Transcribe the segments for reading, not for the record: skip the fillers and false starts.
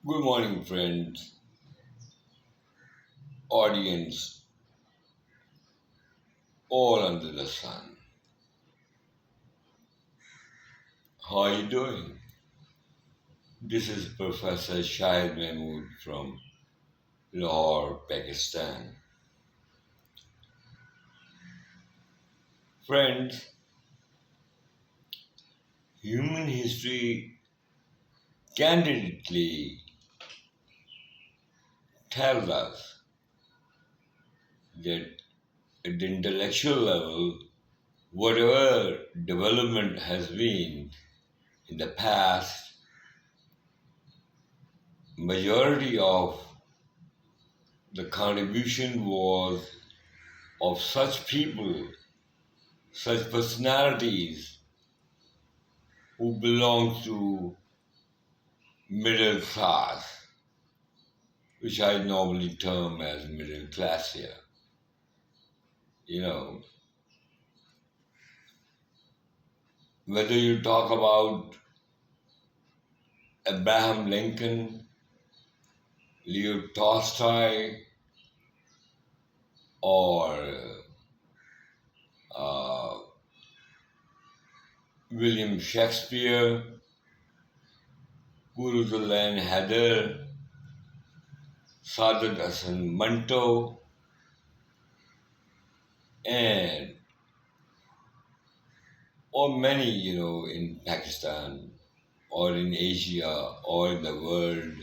Good morning, friends, audience, all under the sun. How are you doing? This is Professor Shahid Mahmood from Lahore, Pakistan. Friends, human history candidly tells us that at the intellectual level, whatever development has been in the past, majority of the contribution was of such people, such personalities who belong to middle class, which I normally term as middle class here. You know, whether you talk about Abraham Lincoln, Leo Tolstoy, or uh, William Shakespeare, Guruzulan Haider, Sadat Hasan Manto, and or many, in Pakistan or in Asia or in the world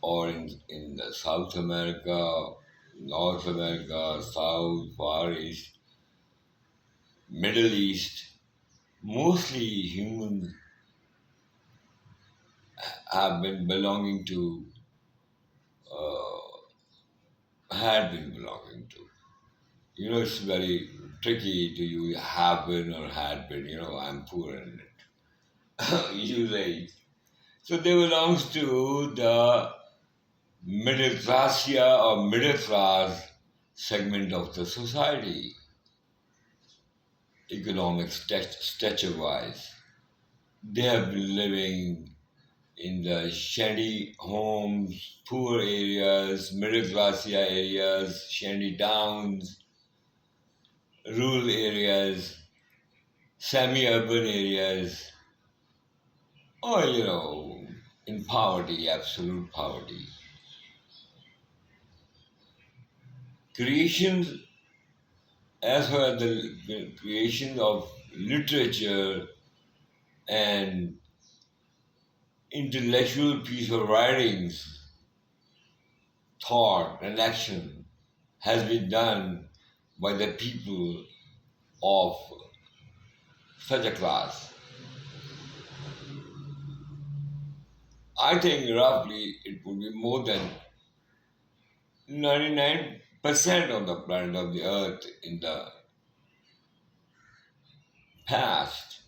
or in the South America, North America, South, Far East, Middle East, mostly humans have been belonging to, had been belonging to. It's very tricky to use have been or had been. I'm poor in it. Usually. So they belongs to the middle class here or middle class segment of the society, economic stature wise. They have been living in the shanty homes, poor areas, middle class areas, shanty towns, rural areas, semi urban areas, or, in poverty, absolute poverty. Creations, as far as the creation of literature and intellectual piece of writings, thought, and action has been done by the people of such a class. I think roughly it would be more than 99% of the planet of the earth in the past.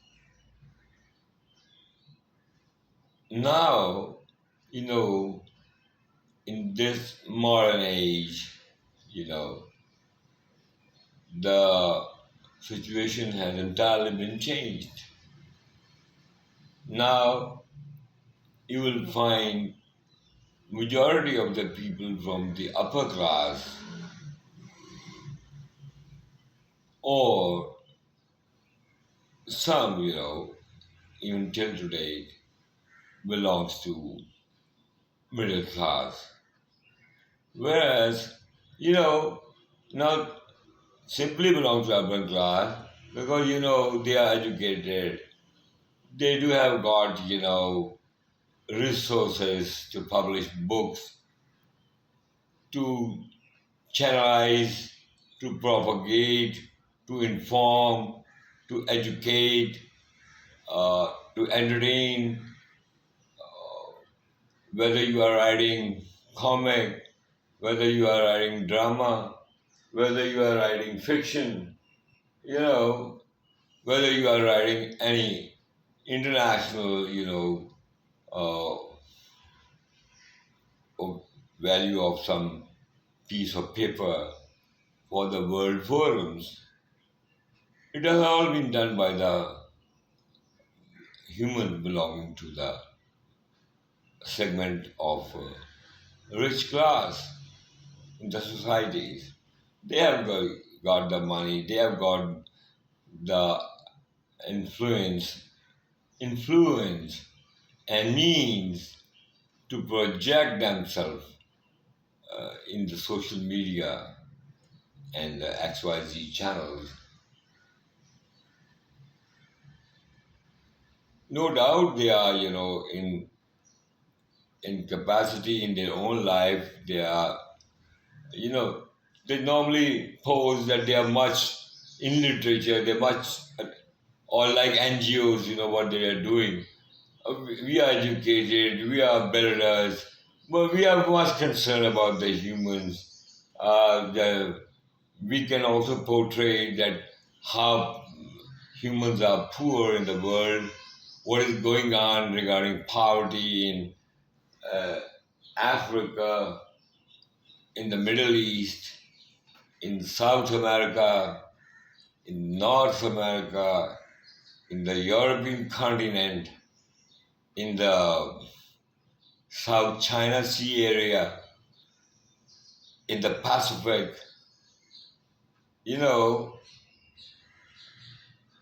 Now, you know, in this modern age, you know, the situation has entirely been changed. Now, you will find majority of the people from the upper class or some, even till today belongs to middle class. Whereas, you know, not simply belongs to urban class because, they are educated. They do have got, resources to publish books, to channelize, to propagate, to inform, to educate, to entertain, whether you are writing comic, whether you are writing drama, whether you are writing fiction, you know, whether you are writing any international, uh, value of some piece of paper for the world forums, it has all been done by the human belonging to the segment of rich class in the societies. They have got the money, they have got the influence, influence and means to project themselves in the social media and the XYZ channels. No doubt they are, in capacity in their own life. They are, you know, they normally pose that they are much in literature. They're much, or like NGOs, what they are doing. We are educated, we are builders, but we are much concerned about the humans. We can also portray that how humans are poor in the world, what is going on regarding poverty in uh, Africa, in the Middle East, in South America, in North America, in the European continent, in the South China Sea area, in the Pacific. You know,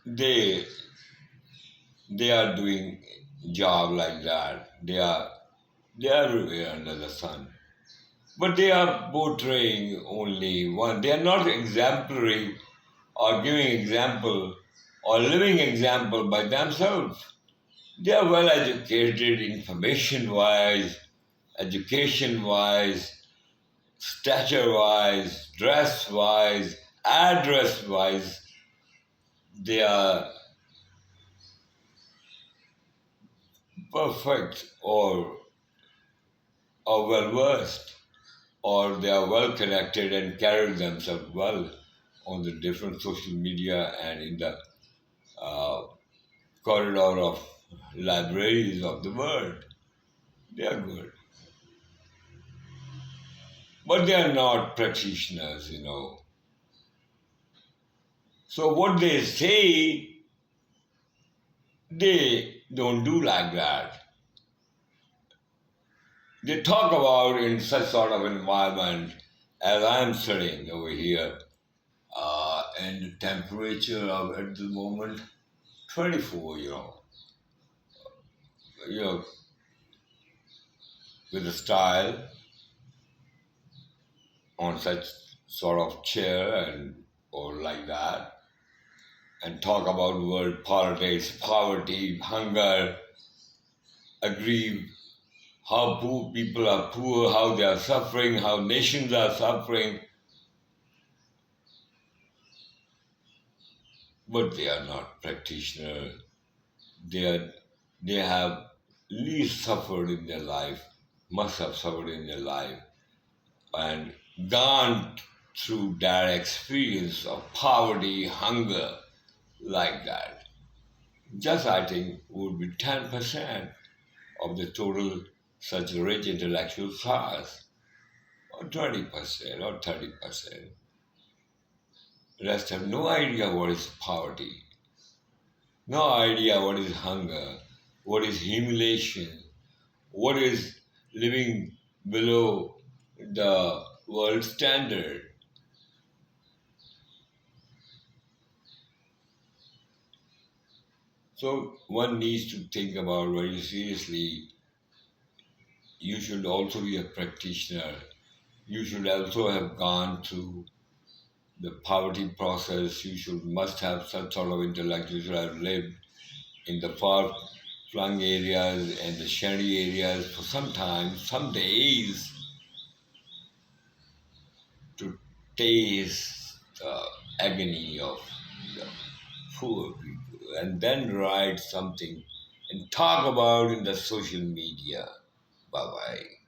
they they are doing job like that. They are everywhere under the sun. But they are portraying only one. They are not exemplary or giving example or living example by themselves. They are well educated, information wise, education wise, stature wise, dress wise, address wise. They are perfect or well versed, or they are well connected and carry themselves well on the different social media and in the uh, corridor of libraries of the world. They are good. But they are not practitioners. So what they say, they don't do like that. They talk about in such sort of environment as I'm studying over here, and the temperature of at the moment 24, you know, with a style on such sort of chair and or like that, and talk about world politics, poverty, hunger, agree how poor people are poor, how they are suffering, how nations are suffering, but they are not practitioners. They are they have least suffered in their life, must have suffered in their life, and gone through that experience of poverty, hunger, like that. Just I think would be 10% of the total such rich intellectual class, or 20% or 30%. Rest have no idea what is poverty, no idea what is hunger, what is humiliation, what is living below the world standard. So one needs to think about very seriously. You should also be a practitioner. You should also have gone through the poverty process. You should must have some sort of intellect. You should have lived in the far flung areas and the shanty areas for some time, some days, to taste the agony of the poor people and then write something and talk about in the social media. Bye bye.